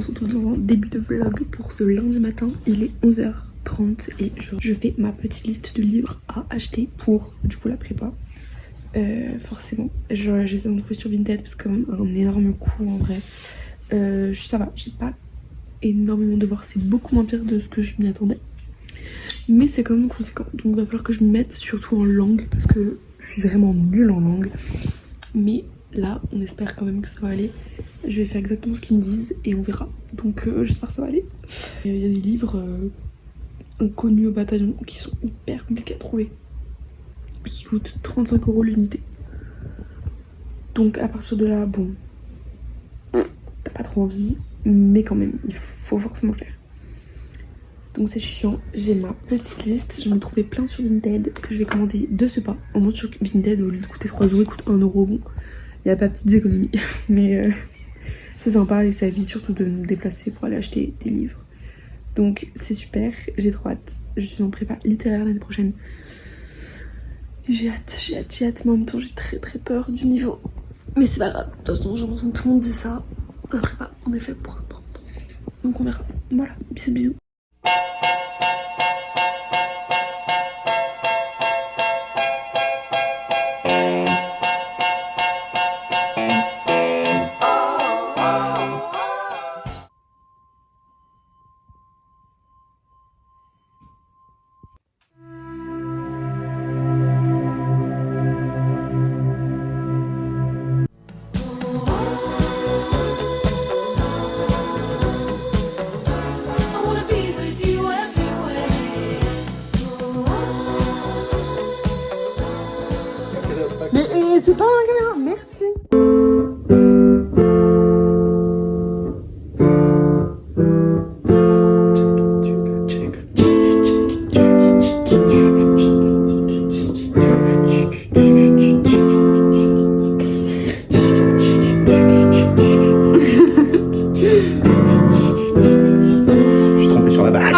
on se retrouve dans un début de vlog pour ce lundi matin. Il est 11h30 et je fais ma petite liste de livres à acheter pour du coup la prépa. Forcément, j'essaie d'en trouver sur Vinted parce que c'est quand même un énorme coût en vrai. Ça va, j'ai pas énormément de devoirs, c'est beaucoup moins pire de ce que je m'y attendais. Mais c'est quand même conséquent, donc il va falloir que je m'y mette surtout en langue parce que je suis vraiment nulle en langue. Mais là, on espère quand même que ça va aller. Je vais faire exactement ce qu'ils me disent et on verra. Donc j'espère que ça va aller. Il y a des livres inconnus au bataillon qui sont hyper compliqués à trouver. Qui coûtent 35 € l'unité. Donc à partir de là, bon, t'as pas trop envie, mais quand même, il faut forcément le faire. Donc c'est chiant, j'ai ma petite liste, j'en ai trouvé plein sur Vinted que je vais commander de ce pas. En moins sur Vinted, au lieu de coûter 3 €, il coûte 1 €. Bon, il n'y a pas de petites économies, mais c'est sympa et ça évite surtout de me déplacer pour aller acheter des livres. Donc c'est super, j'ai trop hâte. Je suis en prépa littéraire l'année prochaine. J'ai hâte, mais en même temps j'ai très peur du niveau. Mais c'est pas grave, de toute façon j'ai l'impression que tout le monde dit ça. La prépa, on est fait pour apprendre. Donc on verra. Voilà, bisous. Mais c'est pas un caméra, merci. Je suis trompé sur la basse.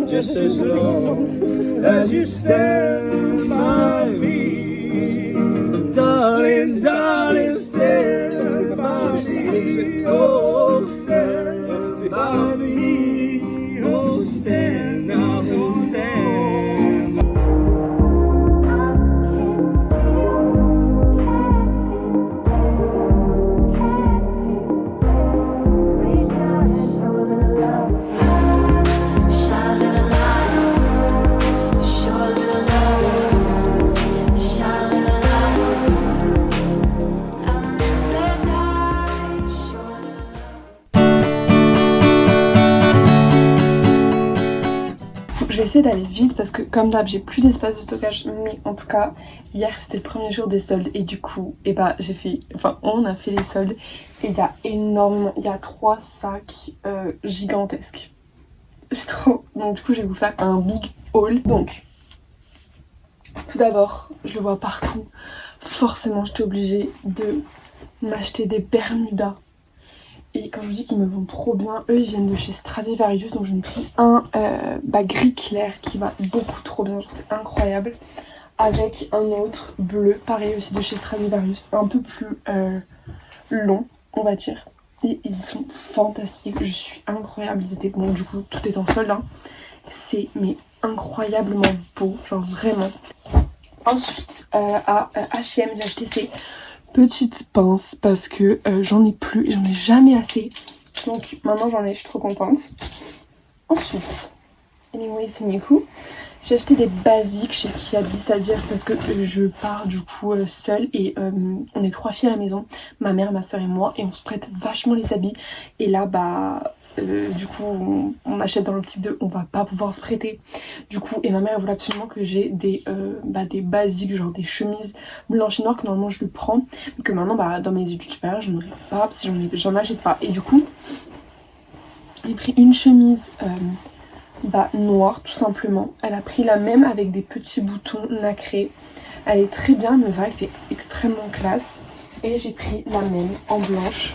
Just as long as you stand by me, darling, darling, stand by me, oh, stand by me, oh, stand now, oh, stand. Je vais essayer d'aller vite parce que comme d'hab j'ai plus d'espace de stockage, mais en tout cas hier c'était le premier jour des soldes et du coup on a fait les soldes et il y a énormément, il y a 3 sacs gigantesques. J'ai trop, donc du coup je vais vous faire un big haul. Donc tout d'abord, je le vois partout, forcément j'étais obligée de m'acheter des Bermudas. Et quand je vous dis qu'ils me vont trop bien, eux ils viennent de chez Stradivarius, donc j'en ai pris un gris clair qui va beaucoup trop bien, c'est incroyable. Avec un autre bleu, pareil aussi de chez Stradivarius, un peu plus long on va dire. Et ils sont fantastiques, je suis incroyable, ils étaient bon du coup tout est en solde hein. C'est mais incroyablement beau, genre vraiment. Ensuite à H&M j'ai acheté ces petites pinces parce que j'en ai plus, j'en ai jamais assez. Donc maintenant j'en ai, je suis trop contente. Ensuite, anyway c'est Niku. J'ai acheté des basiques chez Kiabi, c'est-à-dire parce que je pars du coup seule et on est 3 filles à la maison. Ma mère, ma soeur et moi et on se prête vachement les habits. Et là du coup on achète dans l'optique de on va pas pouvoir se prêter. Du coup et ma mère elle voulait absolument que j'ai des basiques, genre des chemises blanches et noires que normalement je le prends. Mais que maintenant dans mes études supérieures je n'en ai pas, parce que j'en achète pas. Et du coup j'ai pris une chemise noire tout simplement. Elle a pris la même avec des petits boutons nacrés. Elle est très bien, me va, elle fait extrêmement classe. Et j'ai pris la même en blanche.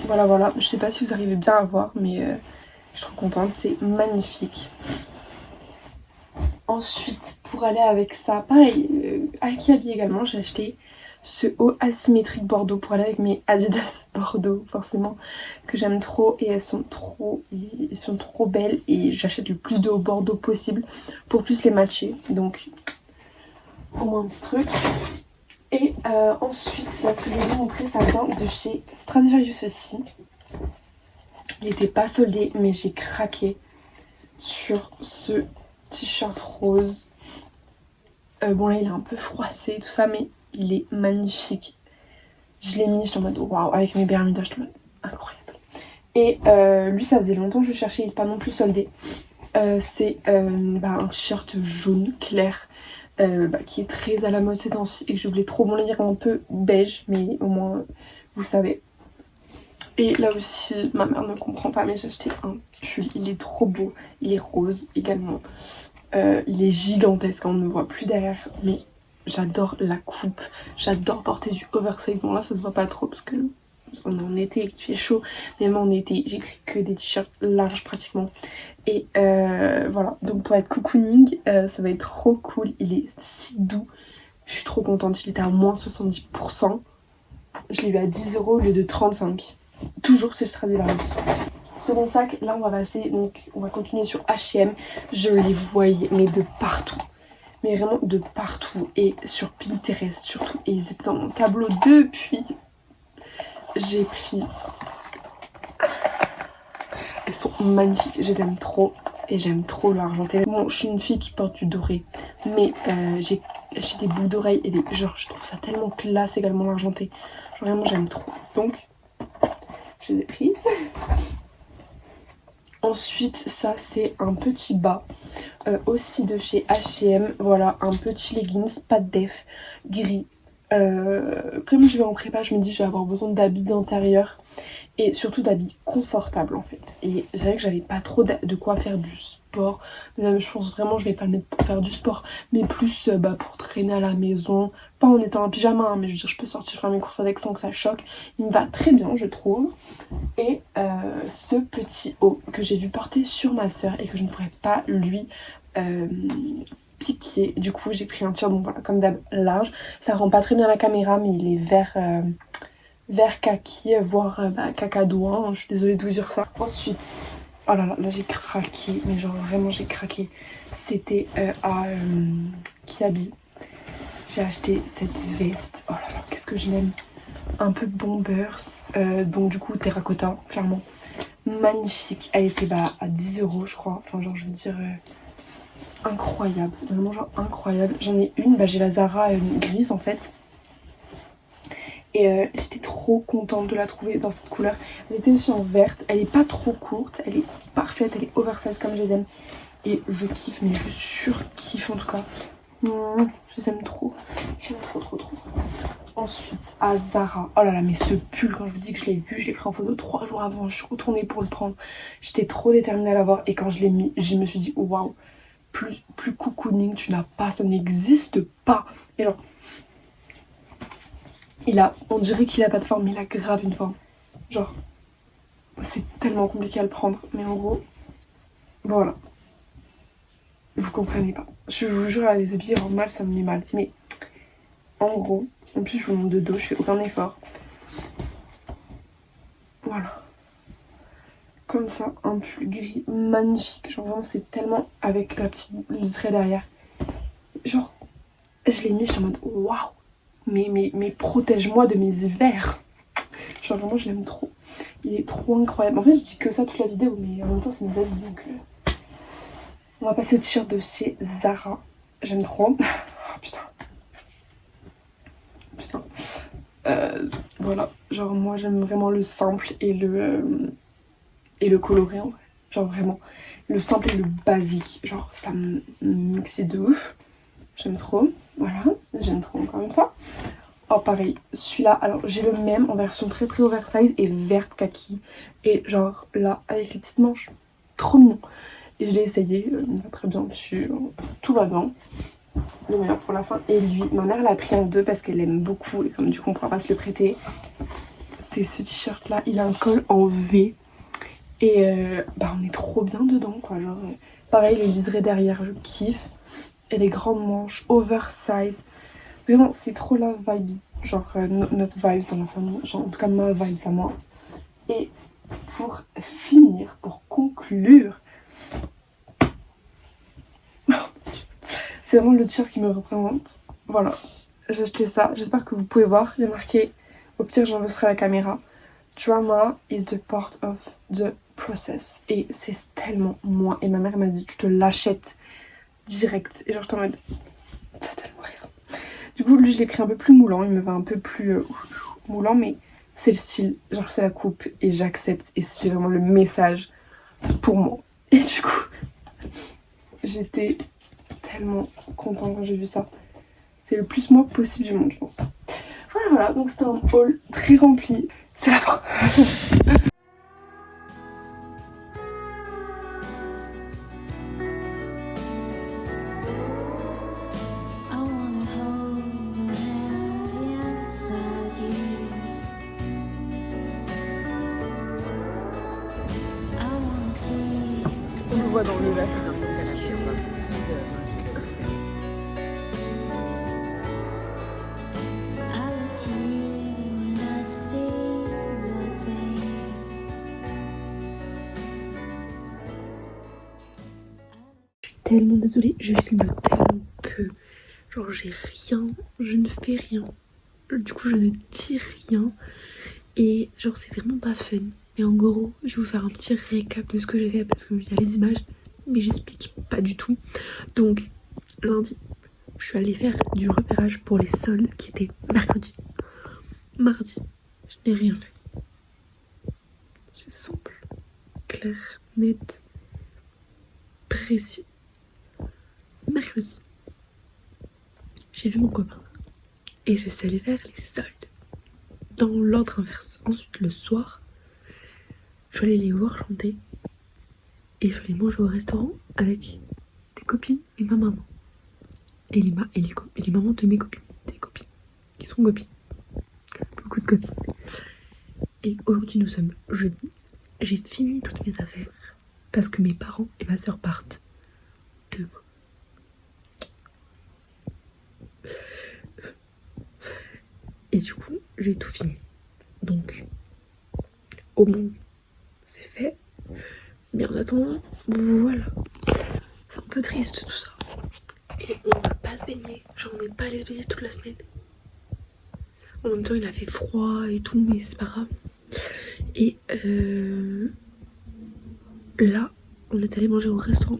Voilà, je sais pas si vous arrivez bien à voir, mais je suis trop contente, c'est magnifique. Ensuite, pour aller avec ça, pareil, à Kiabi également, j'ai acheté ce haut asymétrique bordeaux pour aller avec mes Adidas bordeaux forcément que j'aime trop et elles sont trop belles et j'achète le plus de hauts bordeaux possible pour plus les matcher, donc au moins un petit truc. Et ensuite là ce que je vais vous montrer ça vient de chez Stradivarius aussi. Il n'était pas soldé mais j'ai craqué sur ce t-shirt rose. Bon là il est un peu froissé tout ça mais il est magnifique. Je l'ai mis, j'étais en mode waouh, avec mes Bermudas, j'étais en mode incroyable. Et lui ça faisait longtemps que je cherchais, il n'est pas non plus soldé. C'est un t-shirt jaune clair qui est très à la mode ces temps-ci et que je voulais trop. Bon là il est un peu beige mais au moins vous savez. Et là aussi ma mère ne comprend pas mais j'ai acheté un pull, il est trop beau, il est rose également. Il est gigantesque, on ne me voit plus derrière mais j'adore la coupe, j'adore porter du oversize. Bon là ça se voit pas trop parce que on est en été et qu'il fait chaud, mais même en été j'ai pris que des t-shirts larges pratiquement. Et voilà, donc pour être cocooning ça va être trop cool, il est si doux, je suis trop contente, il était à moins 70%, je l'ai eu à 10 € au lieu de 35, toujours c'est Stradivarius. Second sac, là on va passer, donc on va continuer sur H&M, je les voyais mais de partout. Mais vraiment de partout et sur Pinterest surtout, et ils étaient dans mon tableau depuis. J'ai pris, elles sont magnifiques, je les aime trop et j'aime trop le argenté. Bon je suis une fille qui porte du doré mais j'ai des boucles d'oreilles et des genre je trouve ça tellement classe également l'argenté, genre vraiment j'aime trop, donc je les ai prises. Ensuite ça c'est un petit bas aussi de chez H&M, voilà un petit leggings pas de def gris. Comme je vais en prépa je me dis je vais avoir besoin d'habits d'intérieur et surtout d'habits confortables en fait, et c'est vrai que j'avais pas trop de quoi faire du sport, même je pense vraiment je vais pas le mettre pour faire du sport mais plus pour traîner à la maison, pas en étant en pyjama hein, mais je veux dire je peux sortir faire mes courses avec sans que ça choque, il me va très bien je trouve. Et ce petit haut que j'ai vu porter sur ma soeur et que je ne pourrais pas lui piquer, du coup j'ai pris un t-shirt donc voilà comme d'hab large, ça rend pas très bien la caméra mais il est vert kaki voire cacadouin, je suis désolée de vous dire ça. Ensuite oh là là j'ai craqué, mais genre vraiment j'ai craqué, c'était à Kiabi, j'ai acheté cette veste, oh là là qu'est-ce que je l'aime, un peu bombers, donc du coup terracotta clairement, magnifique, elle était à 10 € je crois, enfin genre je veux dire incroyable, vraiment genre incroyable. J'en ai une, j'ai la Zara grise en fait et j'étais trop contente de la trouver dans cette couleur. Elle était aussi en verte, elle est pas trop courte, elle est parfaite, elle est oversize comme je les aime et je kiffe, mais je surkiffe en tout cas. Je les aime trop, j'aime trop. Ensuite à Zara, oh là là mais ce pull quand je vous dis que je l'ai vu, je l'ai pris en photo 3 jours avant, je suis retournée pour le prendre, j'étais trop déterminée à l'avoir et quand je l'ai mis je me suis dit waouh, plus cocooning tu n'as pas, ça n'existe pas. Et alors on dirait qu'il a pas de forme mais il a grave une forme, genre c'est tellement compliqué à le prendre mais en gros voilà, vous comprenez pas, je vous jure à les habiller en mal ça me met mal, mais en gros en plus je vous montre de dos, je fais aucun effort, voilà comme ça, un pull gris magnifique, genre vraiment c'est tellement avec la petite liseré derrière, genre je l'ai mis, je suis en mode waouh, mais protège-moi de mes hivers, genre vraiment je l'aime trop, il est trop incroyable. En fait je dis que ça toute la vidéo mais en même temps c'est mes avis donc on va passer au t-shirt de chez Zara, j'aime trop. Oh putain voilà, genre moi j'aime vraiment le simple et le coloré en vrai, genre vraiment le simple et le basique, genre ça me mixe de ouf, j'aime trop, voilà, j'aime trop encore une fois. Oh pareil, celui-là, alors j'ai le même en version très oversize et verte kaki, et genre là avec les petites manches, trop mignon, et je l'ai essayé, il va très bien dessus, tout va bien, le meilleur pour la fin. Et lui, ma mère l'a pris en deux parce qu'elle l'aime beaucoup et comme du coup on pourra pas se le prêter, c'est ce t-shirt là, il a un col en V et on est trop bien dedans quoi, genre pareil le liseré derrière je kiffe et les grandes manches oversize, Vraiment, c'est trop la vibes. Genre, notre vibes dans la famille. Genre, en tout cas, ma vibes à moi. Et pour finir, pour conclure, c'est vraiment le t-shirt qui me représente. Voilà, j'ai acheté ça. J'espère que vous pouvez voir. Il y a marqué, au pire, j'investerai la caméra. Drama is the part of the process. Et c'est tellement moi. Et ma mère m'a dit, tu te l'achètes direct. Et genre, j'étais en mode, t'as tellement raison. Du coup, lui, je l'ai pris un peu plus moulant. Il me va un peu plus moulant, mais c'est le style. Genre, c'est la coupe et j'accepte. Et c'était vraiment le message pour moi. Et du coup, j'étais tellement contente quand j'ai vu ça. C'est le plus moi possible du monde, je pense. Voilà, donc c'était un haul très rempli. C'est la fin. On le voit dans le verre. Tellement désolée, je filme tellement peu. Genre j'ai rien, je ne fais rien. Du coup je ne dis rien. Et genre c'est vraiment pas fun. Mais en gros, je vais vous faire un petit récap de ce que j'ai fait parce qu'il y a les images, mais j'explique pas du tout. Donc lundi, je suis allée faire du repérage pour les soldes qui étaient mercredi. Mardi, je n'ai rien fait. C'est simple, clair, net, précis. Mercredi, j'ai vu mon copain et je suis allée faire les soldes dans l'ordre inverse. Ensuite le soir, je suis allée les voir chanter et je suis allée manger au restaurant avec des copines et ma maman et les mamans de mes copines, des copines qui sont copines, beaucoup de copines. Et aujourd'hui nous sommes jeudi, j'ai fini toutes mes affaires parce que mes parents et ma soeur partent demain. Et du coup, j'ai tout fini. Donc, au moins, c'est fait. Mais en attendant, voilà. C'est un peu triste tout ça. Et on va pas se baigner. Genre, on n'est pas allé se baigner toute la semaine. En même temps, il a fait froid et tout, mais c'est pas grave. Et là, on est allé manger au restaurant,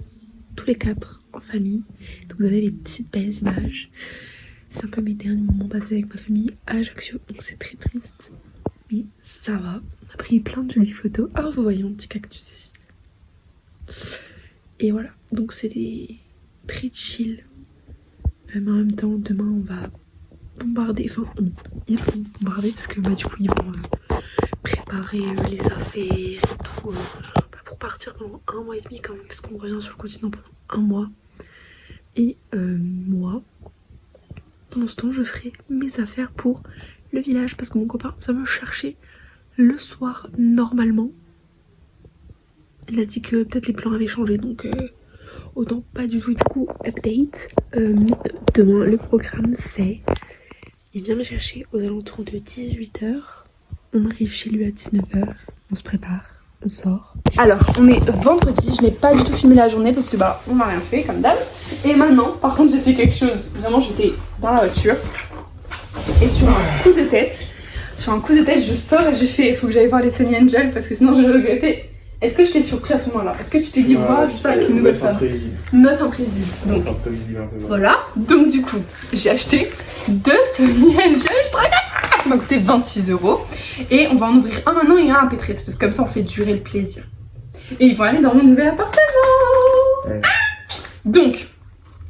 tous les 4 en famille. Donc, vous avez les petites belles images. C'est un peu mes derniers moments passés avec ma famille à Ajaccio, donc c'est très triste. Mais ça va, on a pris plein de jolies photos. Ah, vous voyez mon petit cactus ici. Et voilà, donc c'est des très chill. Mais en même temps, demain on va bombarder, enfin ils vont bombarder parce que du coup ils vont préparer les affaires et tout. Pour partir pendant 1 mois et demi quand même, parce qu'on revient sur le continent pendant 1 mois. Et moi, pendant ce temps, je ferai mes affaires pour le village parce que mon copain va me chercher le soir normalement. Il a dit que peut-être les plans avaient changé, donc autant pas du tout. Du coup, update. Demain, le programme c'est, il vient me chercher aux alentours de 18h. On arrive chez lui à 19h. On se prépare, on sort. Alors, on est vendredi, je n'ai pas du tout filmé la journée parce que on n'a rien fait comme d'hab. Et maintenant, par contre, j'ai fait quelque chose. Vraiment, j'étais dans la voiture et sur un coup de tête, je sors et j'ai fait, il faut que j'aille voir les Sunny Angel parce que sinon je vais regretter. Est-ce que je t'ai surpris à ce moment-là? Est-ce que tu t'es dit, waouh, je sors avec une nouvelle femme? Meuf imprévisible. Donc, voilà. Donc du coup, j'ai acheté 2 Sunny Angel. Je te regarde. Ça m'a coûté 26€. Et on va en ouvrir un maintenant et un à Pétrette parce que comme ça, on fait durer le plaisir. Et ils vont aller dans mon nouvel appartement. Ouais. Donc,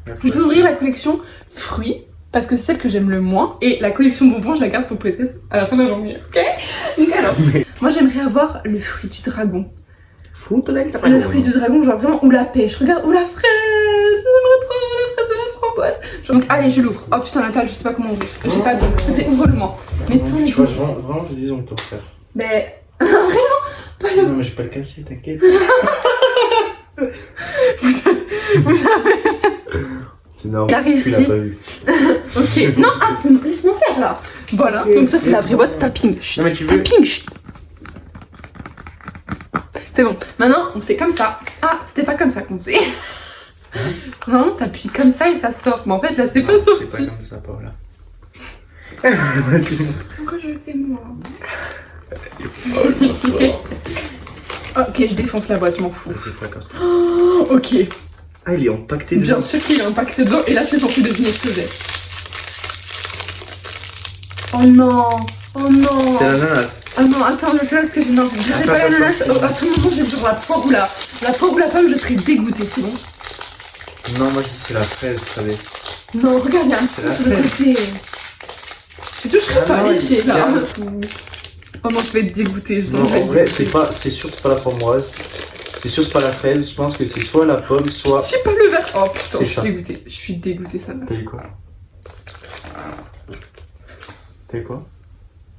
je vais ouvrir la collection fruits parce que c'est celle que j'aime le moins. Et la collection bonbons, je la garde pour peut-être à la fin de la journée. Ok? Donc alors, moi j'aimerais avoir le fruit du dragon. Le fruit du dragon, genre vraiment, ou la pêche. Regarde, ou la fraise. J'aimerais trop la fraise ou la framboise. Donc allez, je l'ouvre. Oh putain, Natal, je sais pas comment ouvrir. J'ai pas de. S'il te plaît, ouvre-le-moi. Mais tu vois, vraiment, j'ai des ongles pour faire. Ben. Vraiment pas le. Non, mais je vais pas le casser, t'inquiète. Vous savez. C'est normal, T'as réussi. tu l'as pas vu. Ok, non, attends, laisse-moi faire là. Voilà, donc ça c'est la vraie boîte tapping. Chut, Non mais tu veux. tapping, chut. C'est bon, maintenant on fait comme ça. Ah, c'était pas comme ça qu'on faisait. Non, t'appuies comme ça et ça sort. Mais en fait là c'est pas sorti. C'est pas comme ça, Paola. Vas-y. Pourquoi je le fais moi? Ok, je défonce la boîte, je m'en fous. Vas-y, fais comme ça. Oh, ok, Ah, il est empaqueté dedans. bien sûr qu'il est impacté dedans. Et là je suis censée deviner ce que c'est. Oh non, oh non. C'est l'ananas. Ah non, attends, mais c'est là ce que j'ai. Non, je dirais pas l'ananas. À tout moment, je vais dire la poire ou la pomme, je serais dégoûtée, c'est bon. Non, moi je dis c'est la fraise, vous savez. Non, regarde, il y a un C'est petit la sur le côté. Je toucherai Ah pas non, les il pieds y a là. un Oh non, je vais être dégoûtée. Non, en vrai, c'est sûr c'est pas la framboise. C'est sûr c'est pas la fraise. Je pense que c'est soit la pomme, soit. J'ai pas le verre. Oh putain, C'est je suis ça. dégoûtée. Je suis dégoûtée, ça va. T'as eu quoi? T'as eu quoi?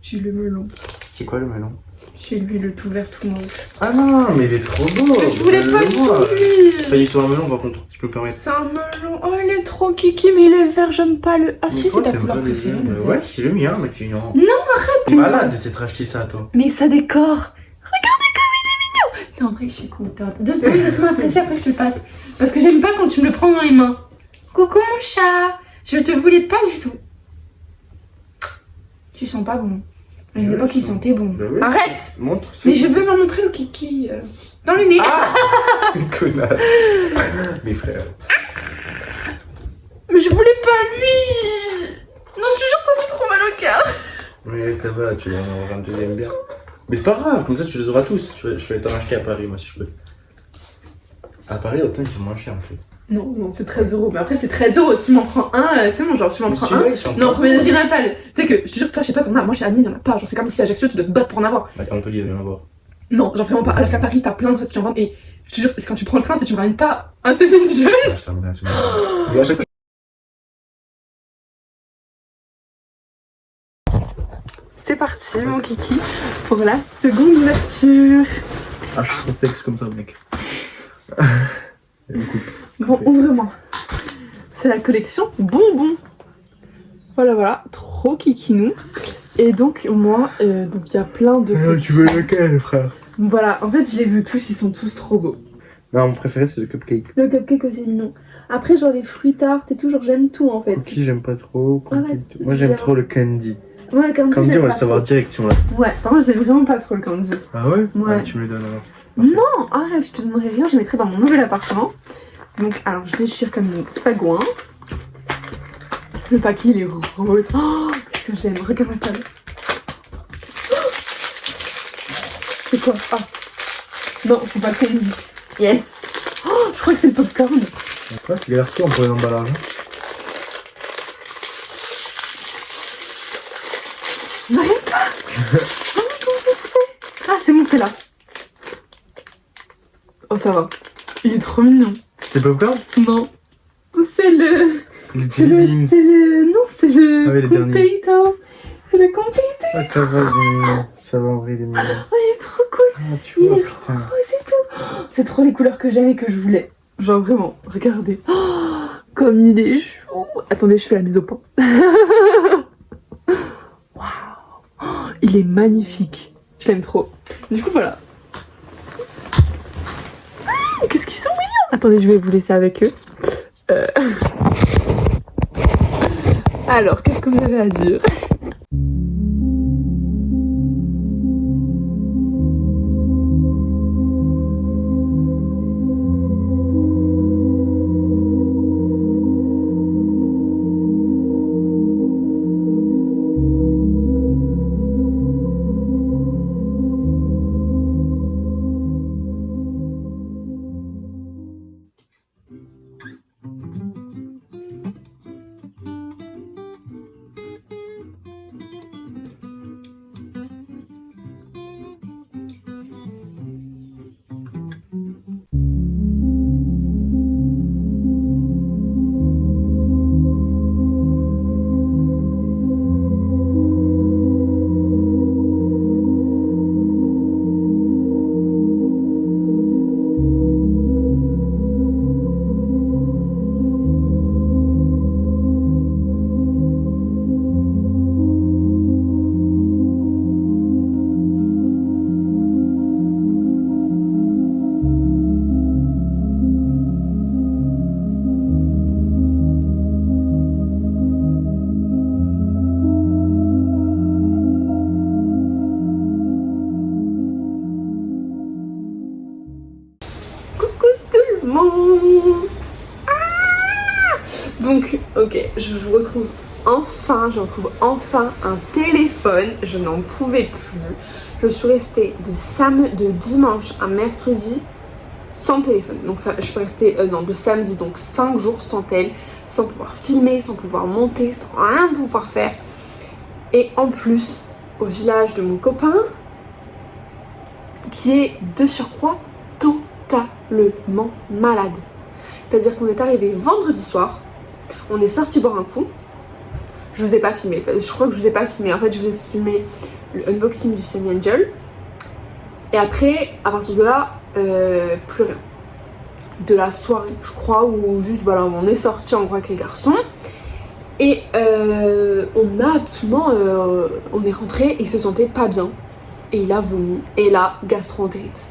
J'ai eu le melon. C'est quoi le melon? J'ai lui le tout vert, tout mauve. Ah non, mais il est trop beau. Je voulais pas du tout Pas lui. du tout un melon par contre, tu peux me permettre. C'est un melon. Oh, il est trop kiki, mais il est vert, j'aime pas le. Ah, si, c'est ta couleur préférée. Le vert. Ouais, c'est le mien, mais tu non. Non, arrête. T'es malade de t'être acheté ça, toi. Mais ça décore. Regardez comme il est mignon. Non, en vrai, je suis contente. 2 secondes, laisse-moi apprécier, après je te le passe. Parce que j'aime pas quand tu me le prends dans les mains. Coucou mon chat. Je te voulais pas du tout. Tu sens pas bon. À une Ouais, époque, il je sens. sentait bon. Bah oui. Arrête. Montre. Mais je veux me montrer le kiki dans le nez. Ah connasse. Mes frères. Mais je voulais pas lui. Non, je te jure, ça fait trop mal au cœur. Mais ça va, tu vas en avoir un deuxième bien. Mais c'est pas grave, comme ça tu les auras tous. Je vais t'en acheter à Paris, moi, si je peux. À Paris, autant ils sont moins chers en fait. Non, non, c'est 13 €. Mais après, c'est 13 € si tu m'en prends un. C'est bon, genre, tu m'en Mais prends celui-là, un. ils sont Non, pas premier bons. degré natal. Tu sais que, je te jure, toi, chez toi, t'en as. Moi, chez Annie, il y en a pas. Genre, c'est comme si à Ajaccio, tu dois te battre pour en avoir. Bah, à Montpellier, il va y en avoir. Non, genre, vraiment pas. Alors qu'à Paris, t'as plein de trucs qui en vendent. Et je te jure, c'est quand tu prends le train, si tu me ramènes pas un Céline Dion. Ah, je termine la semaine. Et à chaque fois. C'est parti, mon kiki, pour la seconde lecture. Ah, je suis trop sexe comme ça, mec. Bon, ouvre-moi. C'est la collection bonbons. Voilà, voilà, trop kikinou. Et donc, moi, donc il y a plein de petits... Tu veux lequel, frère? Voilà, en fait, je les veux tous, ils sont tous trop beaux. Non, mon préféré, c'est le cupcake. Le cupcake aussi est mignon. Après, genre les fruits tartes et tout, genre j'aime tout en fait. Cookie, j'aime pas trop. Arrête. Moi, j'aime trop le candy. Ouais, le candy, Candy, j'aime on va le pas savoir trop. direction là. Ouais, par contre, j'aime vraiment pas trop le candy. Ah ouais? Ouais. Ah, tu me le donnes alors. Non, arrête, je te donnerai rien, je mettrai dans mon nouvel appartement. Donc, alors, je déchire comme une sagouin. Le paquet, il est rose. Oh, qu'est-ce que j'aime, regarde la table. C'est quoi? Ah, non, c'est pas le candy. Yes. Oh, je crois que c'est le popcorn. Quoi? Tu galères quoi pour les emballages? J'arrive pas. Oh, comment ça se fait? Ah, c'est bon, c'est là. Oh, ça va. Il est trop mignon. C'est popcorn? Non. C'est le... Les C'est le... beans. C'est le... Non, c'est le... Ah oui, le dernier. Completo. C'est le completo. Ah, ça va, il est mignon. Ça va en vrai, il est mignon. Oh, il est trop cool. Ah, tu Il vois, est putain. Oh, c'est tout. Oh, c'est trop les couleurs que j'aime et que je voulais. Genre vraiment, regardez. Oh, comme il est chou. Attendez, je fais la mise au point. Waouh. Oh, il est magnifique. Je l'aime trop. Du coup, voilà. Qu'est-ce qu'ils sont mignons. Attendez, je vais vous laisser avec eux. Alors, qu'est-ce que vous avez à dire? monde. Donc, ok, je retrouve enfin un téléphone. Je n'en pouvais plus. Je suis restée de dimanche à mercredi sans téléphone. Donc ça, je suis restée de samedi, donc 5 jours sans tel, sans pouvoir filmer, sans pouvoir monter, sans rien pouvoir faire. Et en plus, au village de mon copain, qui est de surcroît totalement malade. C'est-à-dire qu'on est arrivé vendredi soir, on est sorti boire un coup. Je vous ai pas filmé, je crois que je vous ai pas filmé. En fait, je vous ai filmé le unboxing du Sunny Angel. Et après, à partir de là, plus rien. De la soirée, je crois, ou juste voilà, on est sorti en gros avec les garçons. Et on a absolument, on est rentré et il se sentait pas bien. Et il a vomi. Et là, gastro-entérite.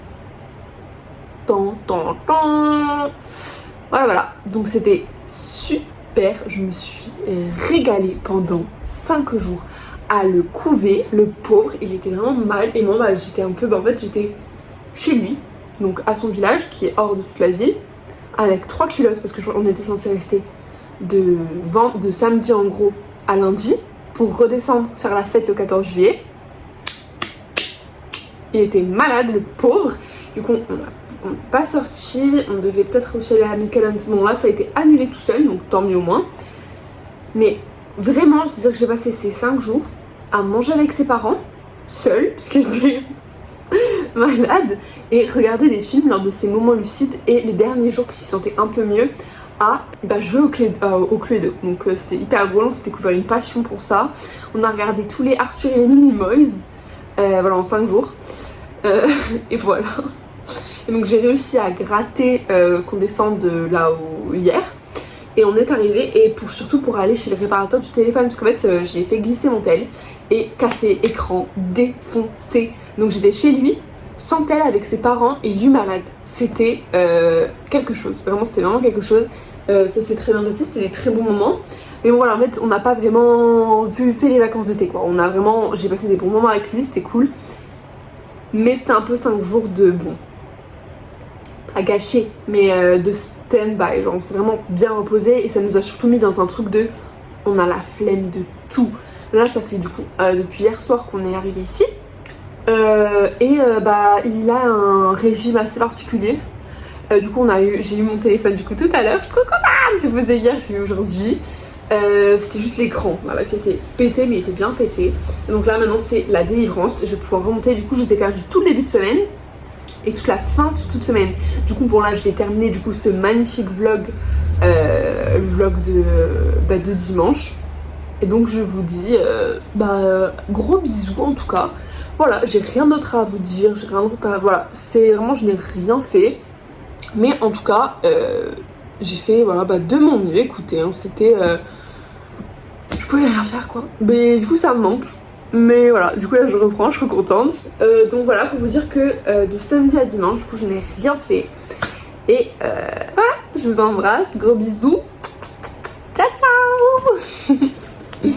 Voilà. Donc c'était super. Je me suis régalée pendant 5 jours à le couver. Le pauvre, il était vraiment mal. Et moi, bah, j'étais un peu... en fait, j'étais chez lui. Donc à son village, qui est hors de toute la ville. Avec 3 culottes. Parce qu'on était censé rester de samedi en gros à lundi. Pour redescendre, faire la fête le 14 juillet. Il était malade, le pauvre. Du coup, on n'a pas sorti. On devait peut-être aussi aller à Michael. Bon, là, ça a été annulé tout seul, donc tant mieux au moins. Mais vraiment, c'est-à-dire que j'ai passé ces 5 jours à manger avec ses parents, seul, puisqu'il était malade, et regarder des films lors de ces moments lucides. Et les derniers jours qui se sentaient un peu mieux, à jouer au Cluedo. Donc c'était hyper drôle, on s'est découvert une passion pour ça. On a regardé tous les Arthur et les Minimoys. Voilà, en 5 jours. Et voilà. Et donc j'ai réussi à gratter qu'on descende là-haut hier. Et on est arrivé, et surtout pour aller chez le réparateur du téléphone. Parce qu'en fait, j'ai fait glisser mon tel. Et cassé, écran, défoncé. Donc j'étais chez lui, sans tel, avec ses parents, et lui malade. C'était quelque chose. Vraiment, c'était vraiment quelque chose. Ça s'est très bien passé, c'était des très bons moments. Mais bon voilà, en fait on n'a pas vraiment fait les vacances d'été quoi. J'ai passé des bons moments avec lui, c'était cool. Mais c'était un peu 5 jours de à gâcher, mais de stand-by. Genre on s'est vraiment bien reposé et ça nous a surtout mis dans un truc de on a la flemme de tout. Là ça fait du coup depuis hier soir qu'on est arrivé ici. Il a un régime assez particulier. Du coup j'ai eu mon téléphone du coup tout à l'heure. Je suis trop contente. Je faisais hier, j'ai eu aujourd'hui. C'était juste l'écran voilà, qui était pété, mais il était bien pété. Et donc là maintenant c'est la délivrance. Je vais pouvoir remonter. Du coup je vous ai perdu tout le début de semaine et toute la fin sur toute semaine. Du coup pour là je vais terminer du coup ce magnifique vlog, le vlog de dimanche. Et donc je vous dis gros bisous en tout cas. Voilà, j'ai rien d'autre à vous dire, j'ai rien d'autre à... Voilà, c'est vraiment, je n'ai rien fait. Mais en tout cas, j'ai fait voilà, de mon mieux, écoutez, hein, c'était... je pouvais rien faire quoi. Mais du coup ça me manque. Mais voilà, du coup là je reprends, je suis contente. Donc voilà, pour vous dire que de samedi à dimanche, du coup je n'ai rien fait. Et voilà, je vous embrasse, gros bisous. Ciao ciao.